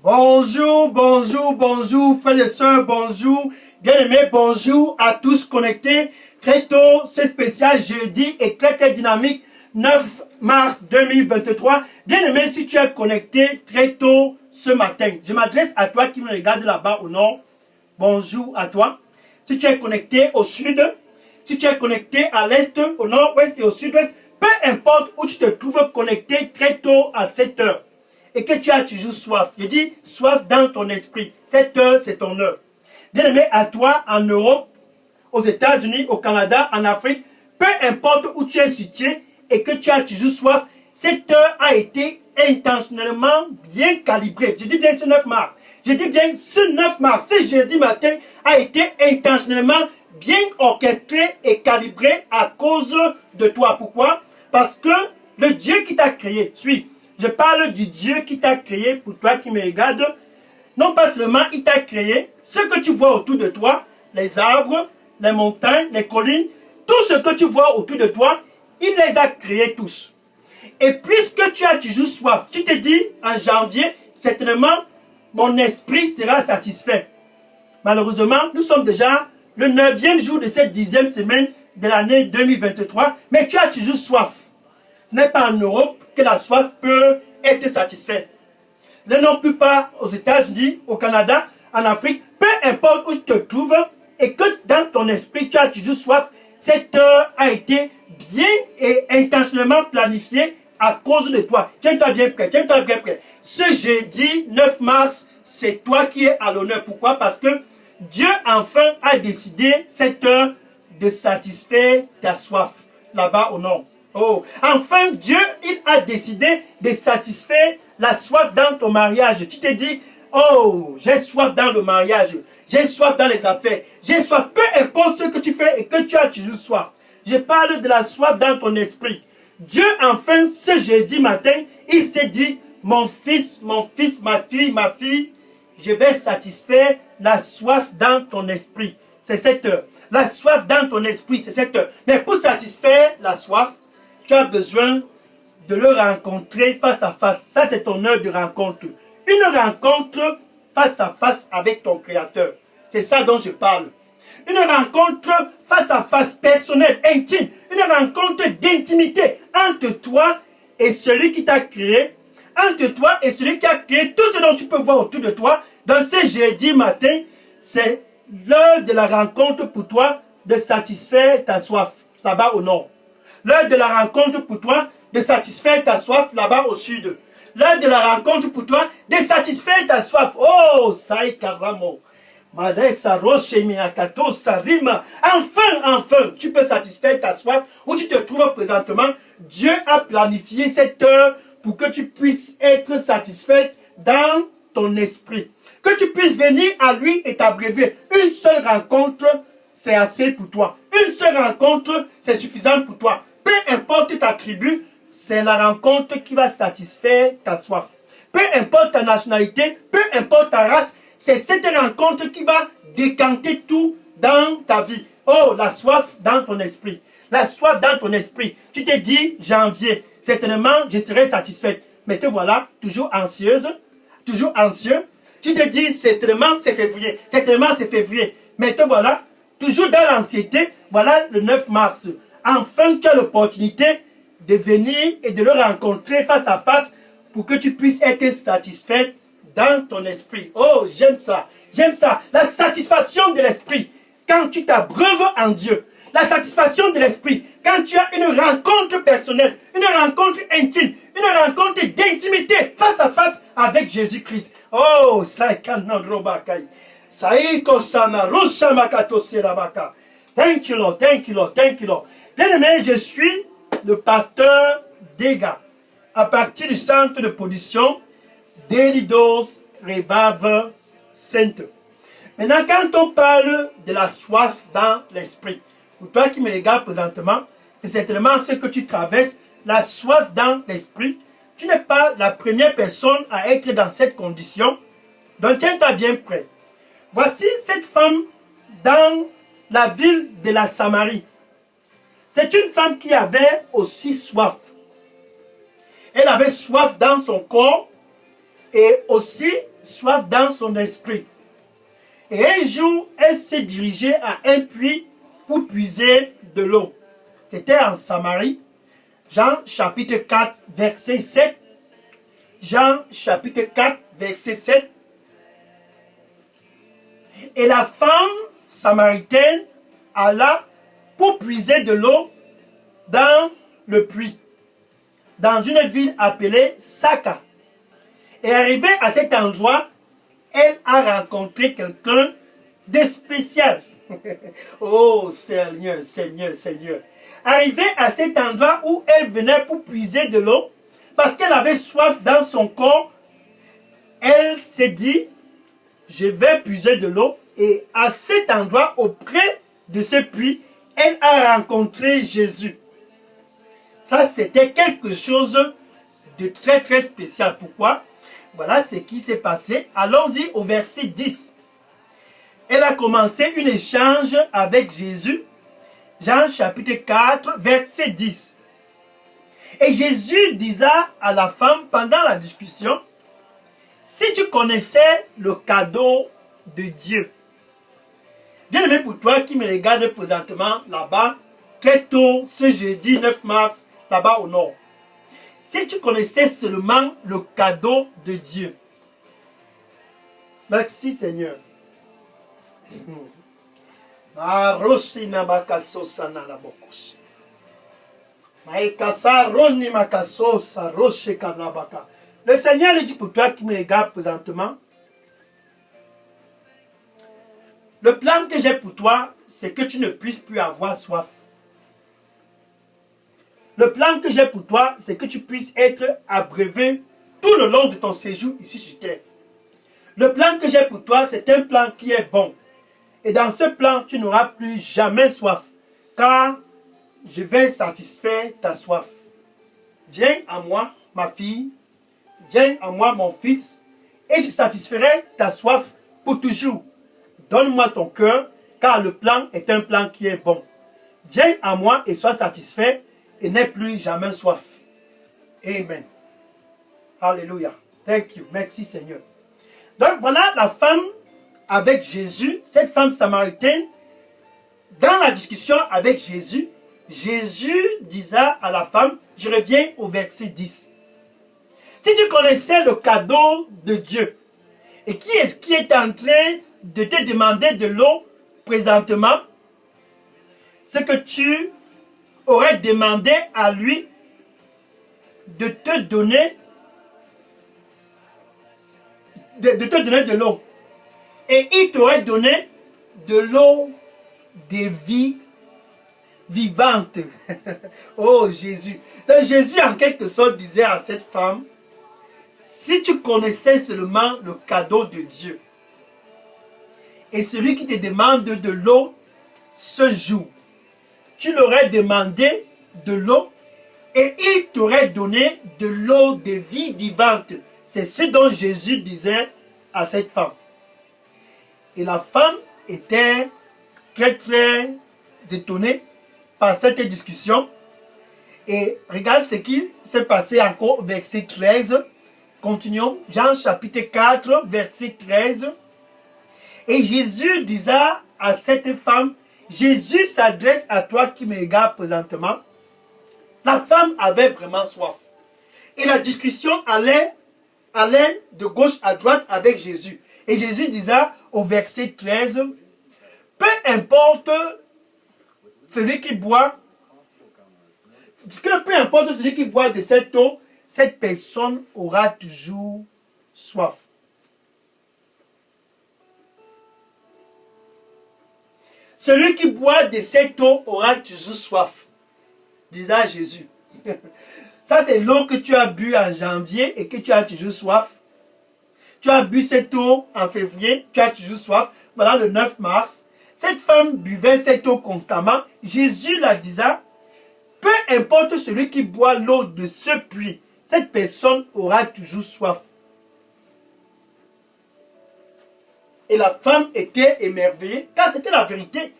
Bonjour, bonjour, bonjour, frères et sœurs, bonjour, bien-aimés, bonjour à tous connectés. Très tôt, c'est spécial jeudi et très dynamique, 9 mars 2023. Bien-aimé, si tu es connecté très tôt ce matin, je m'adresse à toi qui me regarde là-bas au nord. Bonjour à toi. Si tu es connecté au sud, si tu es connecté à l'est, au nord-ouest et au sud-ouest, peu importe où tu te trouves connecté très tôt à cette heure et que tu as toujours soif. Je dis soif dans ton esprit. Cette heure, c'est ton heure. Bien-aimé, à toi, en Europe, aux États-Unis, au Canada, en Afrique, peu importe où tu es situé et que tu as toujours soif, cette heure a été intentionnellement bien calibrée. Je dis bien ce 9 mars. Je dis bien ce 9 mars, ce jeudi matin, a été intentionnellement bien orchestré et calibré à cause de toi. Pourquoi? Parce que le Dieu qui t'a créé, je parle du Dieu qui t'a créé pour toi qui me regarde. Non pas seulement il t'a créé, ce que tu vois autour de toi, les arbres, les montagnes, les collines, tout ce que tu vois autour de toi, il les a créés tous. Et puisque tu as toujours soif, tu te dis en janvier, certainement, mon esprit sera satisfait. Malheureusement, nous sommes déjà le 9e jour de cette 10e semaine de l'année 2023, mais tu as toujours soif. Ce n'est pas en Europe que la soif peut être satisfaite. Non plus pas aux États-Unis, au Canada, en Afrique, peu importe où tu te trouves, et que dans ton esprit tu as toujours soif, cette heure a été bien et intentionnellement planifiée à cause de toi. Tiens-toi bien prêt, tiens-toi bien prêt. Ce jeudi 9 mars, c'est toi qui es à l'honneur. Pourquoi? Parce que Dieu enfin a décidé cette heure de satisfaire ta soif là-bas au nord. Oh, enfin Dieu, il a décidé de satisfaire la soif dans ton mariage. Tu te dis, oh, j'ai soif dans le mariage, j'ai soif dans les affaires, j'ai soif, peu importe ce que tu fais et que tu as toujours soif. Je parle de la soif dans ton esprit. Dieu, enfin, ce jeudi matin, il s'est dit, mon fils, ma fille, je vais satisfaire la soif dans ton esprit. C'est cette heure. La soif dans ton esprit, c'est cette heure. Mais pour satisfaire la soif, tu as besoin de le rencontrer face à face. Ça, c'est ton heure de rencontre. Une rencontre face à face avec ton Créateur. C'est ça dont je parle. Une rencontre face à face, personnelle, intime. Une rencontre d'intimité entre toi et celui qui t'a créé. Entre toi et celui qui a créé tout ce dont tu peux voir autour de toi. Dans ce jeudi matin, c'est l'heure de la rencontre pour toi de satisfaire ta soif là-bas au nord. L'heure de la rencontre pour toi de satisfaire ta soif là-bas au sud. L'heure de la rencontre pour toi de satisfaire ta soif. Oh, Saï Karamo. Enfin, tu peux satisfaire ta soif où tu te trouves présentement. Dieu a planifié cette heure pour que tu puisses être satisfait dans ton esprit. Que tu puisses venir à lui et t'abreuver. Une seule rencontre, c'est assez pour toi. Une seule rencontre, c'est suffisant pour toi. Peu importe ta tribu, c'est la rencontre qui va satisfaire ta soif. Peu importe ta nationalité, peu importe ta race, c'est cette rencontre qui va décanter tout dans ta vie. Oh, la soif dans ton esprit. La soif dans ton esprit. Tu te dis, janvier, certainement, je serai satisfaite. Mais te voilà, toujours anxieuse, toujours anxieux. Tu te dis, certainement, c'est février. Certainement, c'est février. Mais te voilà, toujours dans l'anxiété. Voilà le 9 mars. Enfin, tu as l'opportunité de venir et de le rencontrer face à face pour que tu puisses être satisfait dans ton esprit. Oh, j'aime ça. J'aime ça. La satisfaction de l'esprit quand tu t'abreuves en Dieu. La satisfaction de l'esprit quand tu as une rencontre personnelle, une rencontre intime, une rencontre d'intimité face à face avec Jésus-Christ. Oh, thank you, Lord. Thank you, Lord. Thank you, Lord. Bien-aimé, je suis le pasteur Dega à partir du centre de production d'Elidos Revival Center. Maintenant, quand on parle de la soif dans l'esprit, pour toi qui me regardes présentement, c'est certainement ce que tu traverses, la soif dans l'esprit. Tu n'es pas la première personne à être dans cette condition, donc tiens-toi bien prêt. Voici cette femme dans la ville de la Samarie. C'est une femme qui avait aussi soif. Elle avait soif dans son corps et aussi soif dans son esprit. Et un jour, elle s'est dirigée à un puits pour puiser de l'eau. C'était en Samarie. Jean chapitre 4, verset 7. Jean chapitre 4, verset 7. Et la femme samaritaine alla pour puiser de l'eau dans le puits, dans une ville appelée Saka. Et arrivée à cet endroit, elle a rencontré quelqu'un de spécial. Oh Seigneur, Seigneur, Seigneur. Arrivée à cet endroit où elle venait pour puiser de l'eau, parce qu'elle avait soif dans son corps, elle s'est dit, je vais puiser de l'eau. Et à cet endroit, auprès de ce puits, elle a rencontré Jésus. Ça, c'était quelque chose de très, très spécial. Pourquoi? Voilà ce qui s'est passé. Allons-y au verset 10. Elle a commencé un échange avec Jésus. Jean chapitre 4, verset 10. Et Jésus disait à la femme pendant la discussion, si tu connaissais le cadeau de Dieu. Bien aimé pour toi qui me regarde présentement là-bas, très tôt ce jeudi 9 mars, là-bas au nord. Si tu connaissais seulement le cadeau de Dieu. Merci Seigneur. Le Seigneur lui dit pour toi qui me regarde présentement, le plan que j'ai pour toi, c'est que tu ne puisses plus avoir soif. Le plan que j'ai pour toi, c'est que tu puisses être abreuvé tout le long de ton séjour ici sur terre. Le plan que j'ai pour toi, c'est un plan qui est bon. Et dans ce plan, tu n'auras plus jamais soif, car je vais satisfaire ta soif. Viens à moi, ma fille, viens à moi, mon fils, et je satisferai ta soif pour toujours. Donne-moi ton cœur, car le plan est un plan qui est bon. Viens à moi et sois satisfait, et n'aie plus jamais soif. Amen. Alléluia. Thank you. Merci Seigneur. Donc voilà la femme avec Jésus, cette femme samaritaine, dans la discussion avec Jésus, Jésus disait à la femme, je reviens au verset 10. Si tu connaissais le cadeau de Dieu, et qui est-ce qui est en train de te demander de l'eau présentement, ce que tu aurais demandé à lui de te donner de l'eau. Et il t'aurait donné de l'eau de vie vivante. Oh Jésus. Donc Jésus en quelque sorte disait à cette femme, si tu connaissais seulement le cadeau de Dieu, et celui qui te demande de l'eau ce jour, tu l'aurais demandé de l'eau et il t'aurait donné de l'eau de vie vivante. C'est ce dont Jésus disait à cette femme. Et la femme était très très étonnée par cette discussion. Et regarde ce qui s'est passé encore au verset 13. Continuons. Jean chapitre 4, verset 13. Et Jésus disait à cette femme, Jésus s'adresse à toi qui me regarde présentement. La femme avait vraiment soif. Et la discussion allait de gauche à droite avec Jésus. Et Jésus disait au verset 13, peu importe celui qui boit, peu importe celui qui boit de cette eau, cette personne aura toujours soif. Celui qui boit de cette eau aura toujours soif, disait Jésus. Ça, c'est l'eau que tu as bu en janvier et que tu as toujours soif. Tu as bu cette eau en février, tu as toujours soif. Voilà le 9 mars. Cette femme buvait cette eau constamment. Jésus la disait, peu importe celui qui boit l'eau de ce puits, cette personne aura toujours soif. Et la femme était émerveillée, car c'était la vérité.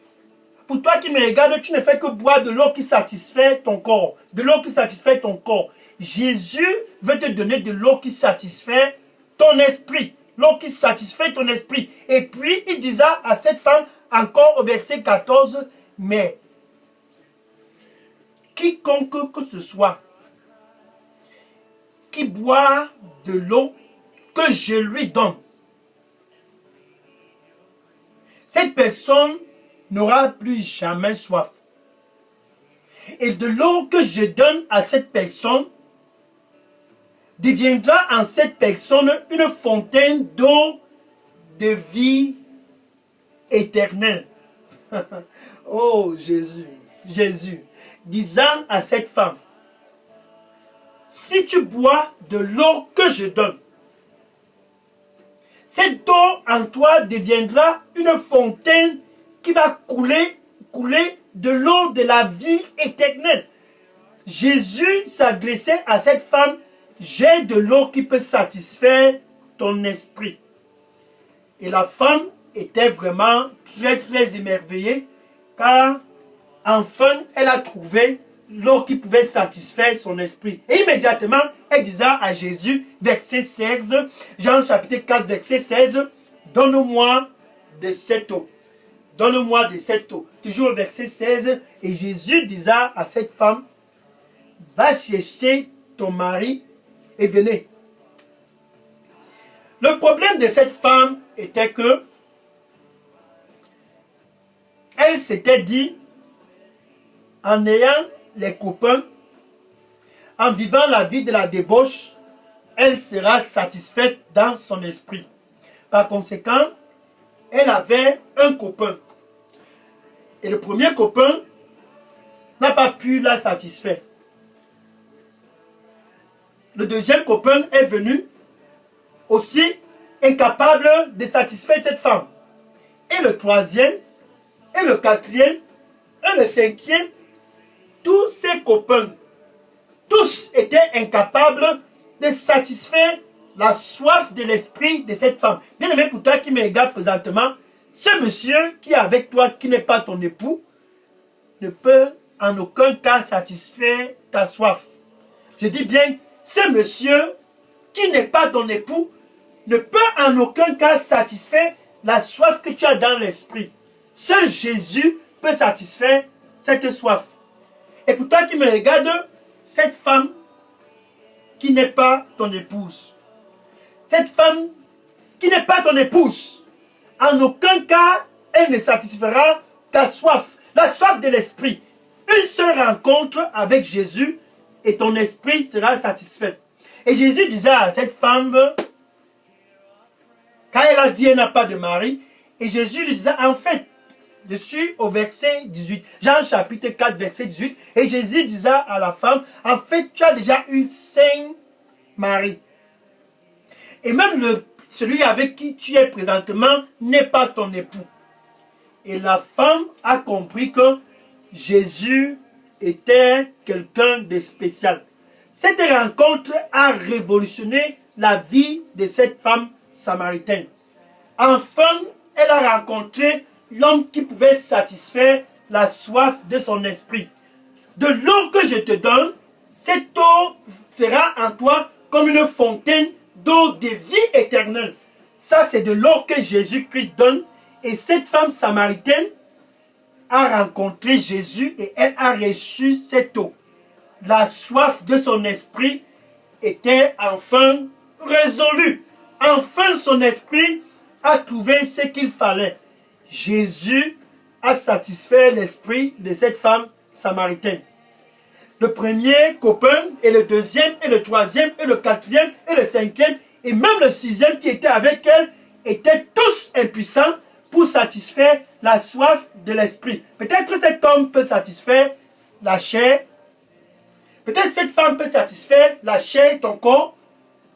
Pour toi qui me regardes, tu ne fais que boire de l'eau qui satisfait ton corps. De l'eau qui satisfait ton corps. Jésus veut te donner de l'eau qui satisfait ton esprit. L'eau qui satisfait ton esprit. Et puis, il disait à cette femme, encore au verset 14, mais quiconque que ce soit qui boit de l'eau que je lui donne, cette personne n'aura plus jamais soif. Et de l'eau que je donne à cette personne deviendra en cette personne une fontaine d'eau de vie éternelle. Oh Jésus, Jésus, disant à cette femme, si tu bois de l'eau que je donne, cette eau en toi deviendra une fontaine qui va couler de l'eau de la vie éternelle. Jésus s'adressait à cette femme, j'ai de l'eau qui peut satisfaire ton esprit. Et la femme était vraiment très très émerveillée, car enfin elle a trouvé l'eau qui pouvait satisfaire son esprit. Et immédiatement, elle disait à Jésus, verset 16, Jean chapitre 4, verset 16, donne-moi de cette eau. Donne-moi de cette eau. Toujours verset 16, et Jésus disait à cette femme, va chercher ton mari et venez. Le problème de cette femme était que elle s'était dit, en ayant les copains, en vivant la vie de la débauche, elle sera satisfaite dans son esprit. Par conséquent, elle avait un copain. Et le premier copain n'a pas pu la satisfaire. Le deuxième copain est venu, aussi incapable de satisfaire cette femme. Et le troisième, et le quatrième, et le cinquième, tous ces copains, tous étaient incapables de satisfaire la soif de l'esprit de cette femme. Bien aimé, pour toi qui me regarde présentement, ce monsieur qui est avec toi, qui n'est pas ton époux, ne peut en aucun cas satisfaire ta soif. Je dis bien, ce monsieur qui n'est pas ton époux, ne peut en aucun cas satisfaire la soif que tu as dans l'esprit. Seul Jésus peut satisfaire cette soif. Et pour toi qui me regarde, cette femme qui n'est pas ton épouse, cette femme qui n'est pas ton épouse, en aucun cas, elle ne satisfera ta soif, la soif de l'esprit. Une seule rencontre avec Jésus et ton esprit sera satisfait. Et Jésus disait à cette femme, quand elle a dit qu'elle n'a pas de mari, et Jésus lui disait, en fait, je suis au verset 18, Jean chapitre 4, verset 18, et Jésus disait à la femme, en fait, tu as déjà eu 5 maris. Et même celui avec qui tu es présentement n'est pas ton époux. Et la femme a compris que Jésus était quelqu'un de spécial. Cette rencontre a révolutionné la vie de cette femme samaritaine. Enfin, elle a rencontré l'homme qui pouvait satisfaire la soif de son esprit. De l'eau que je te donne, cette eau sera en toi comme une fontaine d'eau de vie éternelle. Ça, c'est de l'eau que Jésus-Christ donne. Et cette femme samaritaine a rencontré Jésus et elle a reçu cette eau. La soif de son esprit était enfin résolue. Enfin, son esprit a trouvé ce qu'il fallait. Jésus a satisfait l'esprit de cette femme samaritaine. Le premier copain, et le deuxième, et le troisième, et le quatrième, et le cinquième, et même le sixième qui était avec elle, étaient tous impuissants pour satisfaire la soif de l'esprit. Peut-être cet homme peut satisfaire la chair. Peut-être cette femme peut satisfaire la chair, ton corps.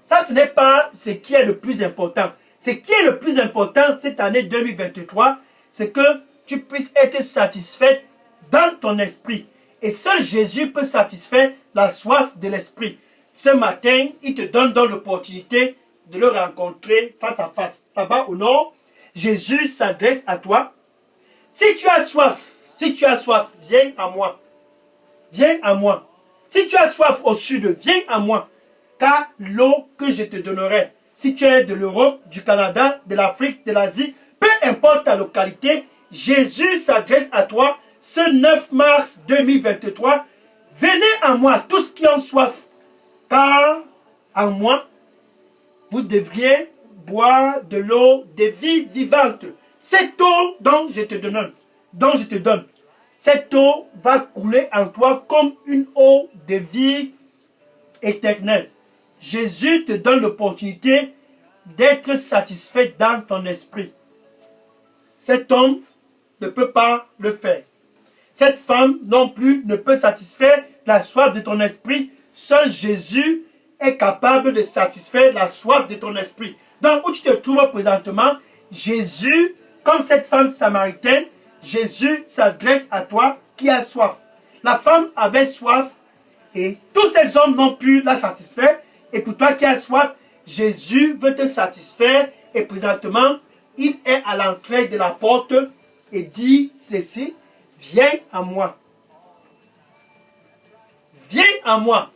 Ça, ce n'est pas ce qui est le plus important. Ce qui est le plus important cette année 2023, c'est que tu puisses être satisfaite dans ton esprit. Et seul Jésus peut satisfaire la soif de l'esprit. Ce matin, il te donne donc l'opportunité de le rencontrer face à face. Là-bas au nord, Jésus s'adresse à toi. Si tu as soif, viens à moi. Viens à moi. Si tu as soif au sud, viens à moi. Car l'eau que je te donnerai si tu es de l'Europe, du Canada, de l'Afrique, de l'Asie, peu importe ta localité, Jésus s'adresse à toi ce 9 mars 2023. Venez à moi, tous qui ont soif, car en moi, vous devriez boire de l'eau de vie vivante. Cette eau dont je te donne, cette eau va couler en toi comme une eau de vie éternelle. Jésus te donne l'opportunité d'être satisfait dans ton esprit. Cet homme ne peut pas le faire. Cette femme non plus ne peut satisfaire la soif de ton esprit. Seul Jésus est capable de satisfaire la soif de ton esprit. Donc, où tu te trouves présentement, Jésus, comme cette femme samaritaine, Jésus s'adresse à toi qui as soif. La femme avait soif et tous ces hommes n'ont pu la satisfaire. Et pour toi qui as soif, Jésus veut te satisfaire. Et présentement, il est à l'entrée de la porte et dit ceci: viens à moi. Viens à moi.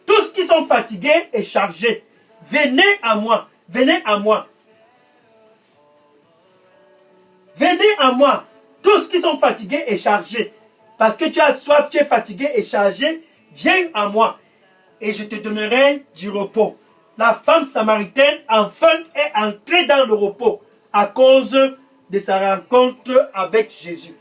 Tous qui sont fatigués et chargés, venez à moi. Venez à moi. Venez à moi. Tous qui sont fatigués et chargés. Parce que tu as soif, tu es fatigué et chargé. Viens à moi. Et je te donnerai du repos. La femme samaritaine, enfin, est entrée dans le repos à cause de sa rencontre avec Jésus.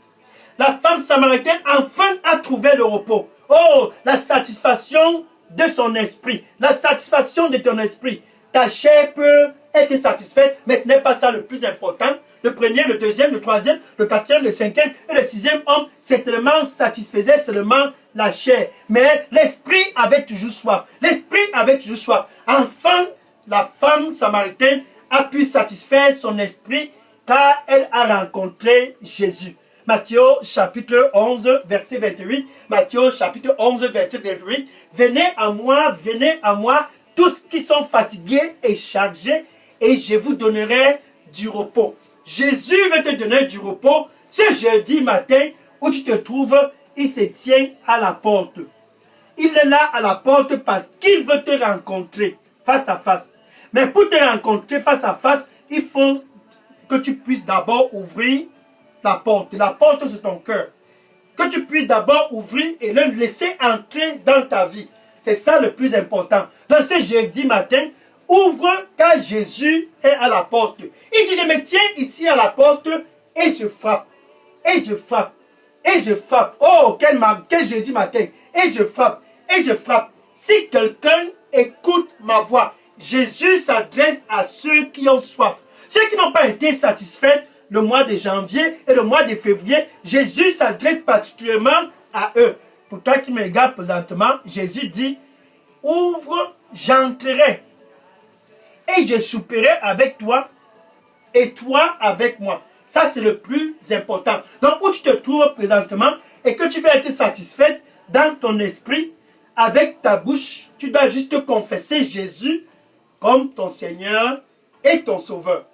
La femme samaritaine, enfin, a trouvé le repos. Oh, la satisfaction de son esprit. La satisfaction de ton esprit. Ta chair peut être satisfaite, mais ce n'est pas ça le plus important. Le premier, le deuxième, le troisième, le quatrième, le cinquième et le sixième homme certainement satisfaisait seulement la chair. Mais l'esprit avait toujours soif. L'esprit avait toujours soif. Enfin, la femme samaritaine a pu satisfaire son esprit car elle a rencontré Jésus. Matthieu chapitre 11, verset 28. Matthieu chapitre 11, verset 28. Venez à moi, tous qui sont fatigués et chargés, et je vous donnerai du repos. Jésus veut te donner du repos. Ce jeudi matin où tu te trouves, il se tient à la porte. Il est là à la porte parce qu'il veut te rencontrer face à face. Mais pour te rencontrer face à face, il faut que tu puisses d'abord ouvrir la porte. La porte, c'est ton cœur. Que tu puisses d'abord ouvrir et le laisser entrer dans ta vie. C'est ça le plus important. Donc ce jeudi matin, ouvre car Jésus est à la porte. Il dit, je me tiens ici à la porte et je frappe. Et je frappe. Et je frappe. Oh, quel jeudi matin. Et je frappe. Et je frappe. Si quelqu'un écoute ma voix, Jésus s'adresse à ceux qui ont soif. Ceux qui n'ont pas été satisfaits le mois de janvier et le mois de février, Jésus s'adresse particulièrement à eux. Pour toi qui me regardes présentement, Jésus dit, ouvre, j'entrerai. Et je souperai avec toi et toi avec moi. Ça, c'est le plus important. Donc, où tu te trouves présentement et que tu veux être satisfait dans ton esprit, avec ta bouche, tu dois juste confesser Jésus comme ton Seigneur et ton Sauveur.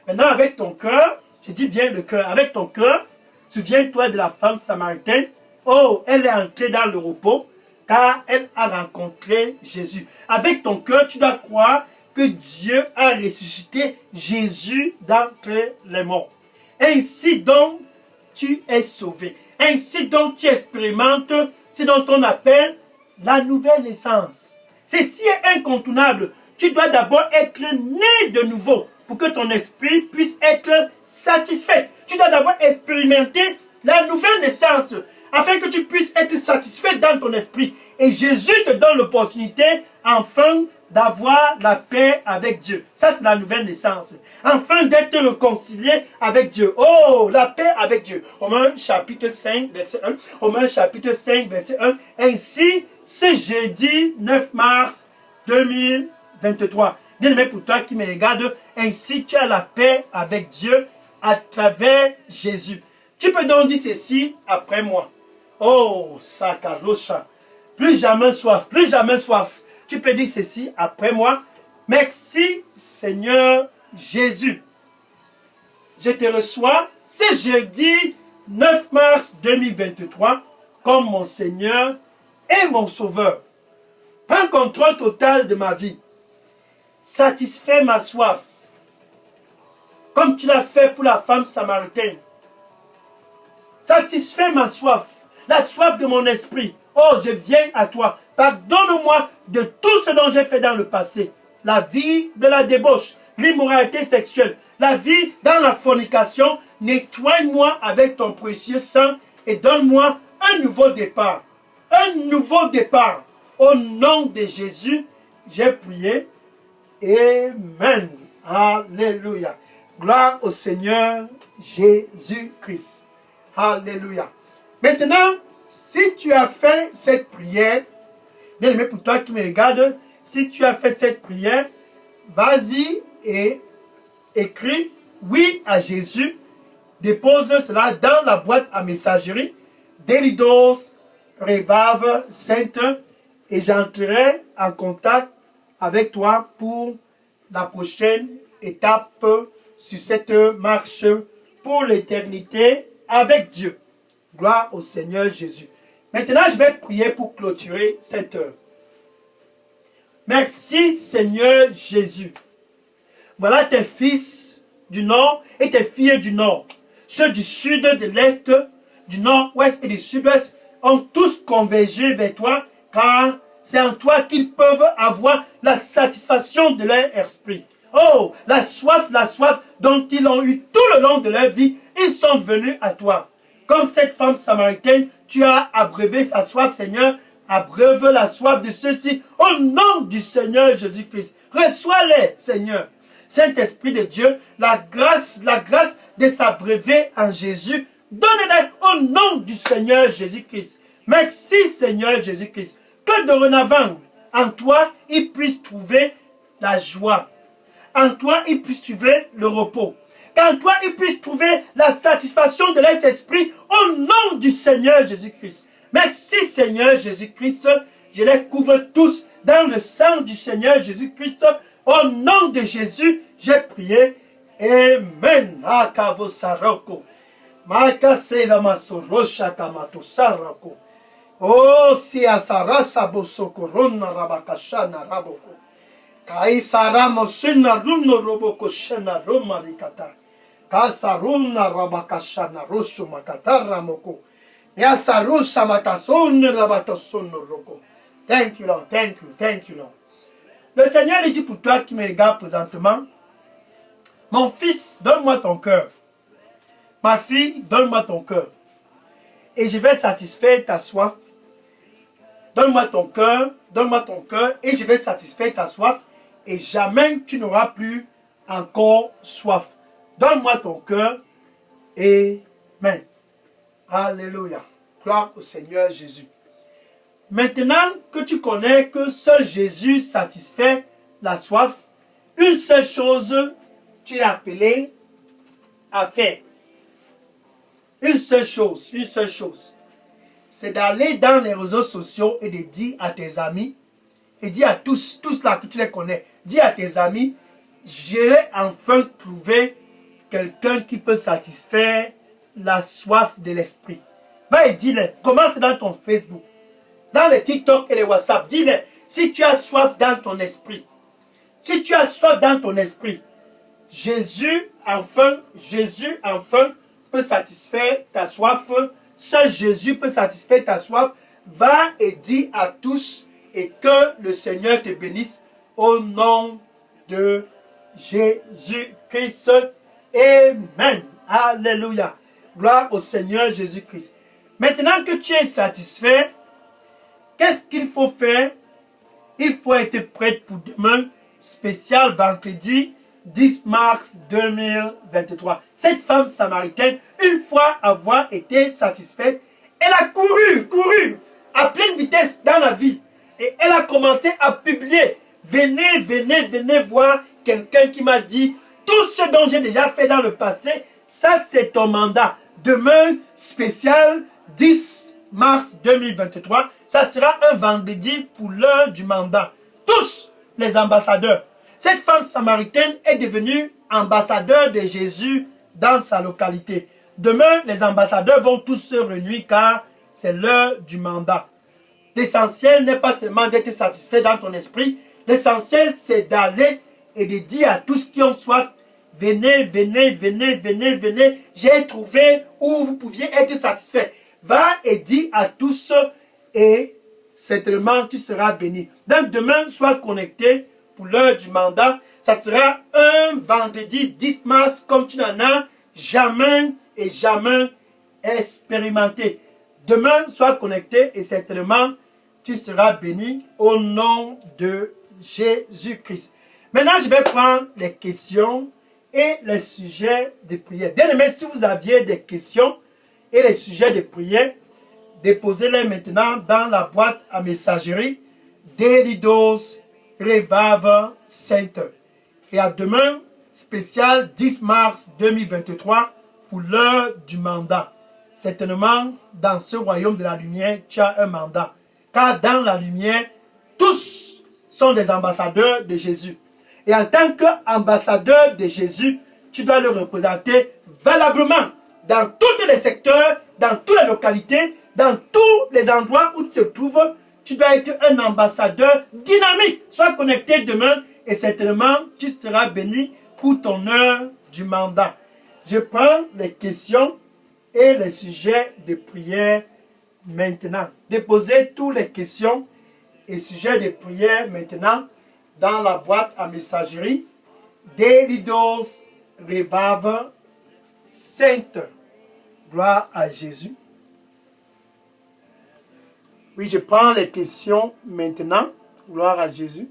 Maintenant, avec ton cœur, je dis bien le cœur, avec ton cœur, souviens-toi de la femme samaritaine. Oh, elle est entrée dans le repos car elle a rencontré Jésus. Avec ton cœur, tu dois croire que Dieu a ressuscité Jésus d'entre les morts. Ainsi donc, tu es sauvé. Ainsi donc, tu expérimentes ce dont on appelle la nouvelle naissance. Ceci est incontournable. Tu dois d'abord être né de nouveau pour que ton esprit puisse être satisfait. Tu dois d'abord expérimenter la nouvelle naissance afin que tu puisses être satisfait dans ton esprit. Et Jésus te donne l'opportunité, enfin, d'avoir la paix avec Dieu. Ça, c'est la nouvelle naissance. Enfin, d'être réconcilié avec Dieu. Oh, la paix avec Dieu. Romains chapitre 5, verset 1. Romains chapitre 5, verset 1. Ainsi, ce jeudi 9 mars 2023. Bien aimé pour toi qui me regarde, ainsi tu as la paix avec Dieu à travers Jésus. Tu peux donc dire ceci après moi. Oh, Sakarosha. Plus jamais soif, plus jamais soif. Tu peux dire ceci après moi. Merci Seigneur Jésus. Je te reçois ce jeudi 9 mars 2023 comme mon Seigneur et mon Sauveur. Prends contrôle total de ma vie. satisfais ma soif. Comme tu l'as fait pour la femme samaritaine. Satisfais ma soif, la soif de mon esprit. Oh, je viens à toi. Pardonne-moi de tout ce dont j'ai fait dans le passé. La vie de la débauche, l'immoralité sexuelle, la vie dans la fornication. Nettoie-moi avec ton précieux sang et donne-moi un nouveau départ. Un nouveau départ. Au nom de Jésus, j'ai prié. Amen. Alléluia. Gloire au Seigneur Jésus-Christ. Alléluia. Maintenant, si tu as fait cette prière, bien aimé pour toi qui me regarde, si tu as fait cette prière, vas-y et écris oui à Jésus. Dépose cela dans la boîte à messagerie d'Elidos Revive Center et j'entrerai en contact avec toi pour la prochaine étape sur cette marche pour l'éternité avec Dieu. Gloire au Seigneur Jésus. Maintenant, je vais prier pour clôturer cette heure. Merci Seigneur Jésus. Voilà tes fils du nord et tes filles du nord. Ceux du sud, de l'est, du nord-ouest et du sud-ouest ont tous convergé vers toi car c'est en toi qu'ils peuvent avoir la satisfaction de leur esprit. Oh, la soif dont ils ont eu tout le long de leur vie, ils sont venus à toi. Comme cette femme samaritaine, tu as abreuvé sa soif, Seigneur. Abreuve la soif de ceux-ci au nom du Seigneur Jésus-Christ. Reçois-les, Seigneur. Saint-Esprit de Dieu, la grâce de s'abreuver en Jésus, donne-les au nom du Seigneur Jésus-Christ. Merci, Seigneur Jésus-Christ. Que dorénavant, en toi, ils puissent trouver la joie. En toi, ils puissent trouver le repos. Qu'en toi, ils puissent trouver la satisfaction de leur esprit au nom du Seigneur Jésus-Christ. Merci Seigneur Jésus-Christ. Je les couvre tous dans le sang du Seigneur Jésus-Christ. Au nom de Jésus, j'ai prié. Amen. Oh, si asarasa bosokorona rabakashana raboko. Kaisara moshina runo roboko shena roma rikata. Kasaruna rabakashana rosho makata ramoko. Yasarusa matason rabatoson roko. Thank you, Lord. Thank you, Lord. Le Seigneur dit pour toi qui me regarde présentement, mon fils, donne-moi ton cœur. Ma fille, donne-moi ton cœur. Et je vais satisfaire ta soif. Donne-moi ton cœur, et je vais satisfaire ta soif. Et jamais tu n'auras plus encore soif. Donne-moi ton cœur. Amen. Alléluia. Gloire au Seigneur Jésus. Maintenant que tu connais que seul Jésus satisfait la soif, une seule chose tu es appelé à faire. Une seule chose. C'est d'aller dans les réseaux sociaux et de dire à tes amis, et dis à tous là que tu les connais, dis à tes amis, j'ai enfin trouvé quelqu'un qui peut satisfaire la soif de l'esprit. Va et dis-le, commence dans ton Facebook, dans les TikTok et les WhatsApp, dis-le, si tu as soif dans ton esprit, Jésus enfin peut satisfaire ta soif, seul Jésus peut satisfaire ta soif, va et dis à tous et que le Seigneur te bénisse au nom de Jésus-Christ. Amen. Alléluia. Gloire au Seigneur Jésus-Christ. Maintenant que tu es satisfait, qu'est-ce qu'il faut faire? Il faut être prêt pour demain, spécial vendredi 10 mars 2023. Cette femme samaritaine, une fois avoir été satisfaite, elle a couru à pleine vitesse dans la ville. Et elle a commencé à publier. Venez voir quelqu'un qui m'a dit tout ce dont j'ai déjà fait dans le passé, ça c'est ton mandat. Demain, spécial 10 mars 2023, ça sera un vendredi pour l'heure du mandat. Tous les ambassadeurs. Cette femme samaritaine est devenue ambassadeur de Jésus dans sa localité. Demain, les ambassadeurs vont tous se réunir car c'est l'heure du mandat. L'essentiel n'est pas seulement d'être satisfait dans ton esprit. L'essentiel, c'est d'aller et de dire à tous qui ont soif, venez, venez, venez, venez, venez, j'ai trouvé où vous pouviez être satisfaits. Va et dis à tous et certainement tu seras béni. Donc demain, sois connecté pour l'heure du mandat. Ça sera un vendredi 10 mars comme tu n'en as jamais et jamais expérimenté. Demain, sois connecté et certainement tu seras béni au nom de Jésus-Christ. Maintenant, je vais prendre les questions et les sujets de prière. Bien aimé, si vous aviez des questions et les sujets de prière, déposez-les maintenant dans la boîte à messagerie Delidos Revival Center. Et à demain, spécial 10 mars 2023 pour l'heure du mandat. Certainement, dans ce royaume de la lumière, tu as un mandat. Car dans la lumière, tous sont des ambassadeurs de Jésus. Et en tant qu'ambassadeur de Jésus, tu dois le représenter valablement dans tous les secteurs, dans toutes les localités, dans tous les endroits où tu te trouves. Tu dois être un ambassadeur dynamique. Sois connecté demain et certainement tu seras béni pour ton heure du mandat. Je prends les questions et les sujets de prière maintenant. Déposez toutes les questions et sujets de prière maintenant dans la boîte à messagerie Delidos Revival Center. Gloire à Jésus. Oui, je prends les questions maintenant. Gloire à Jésus.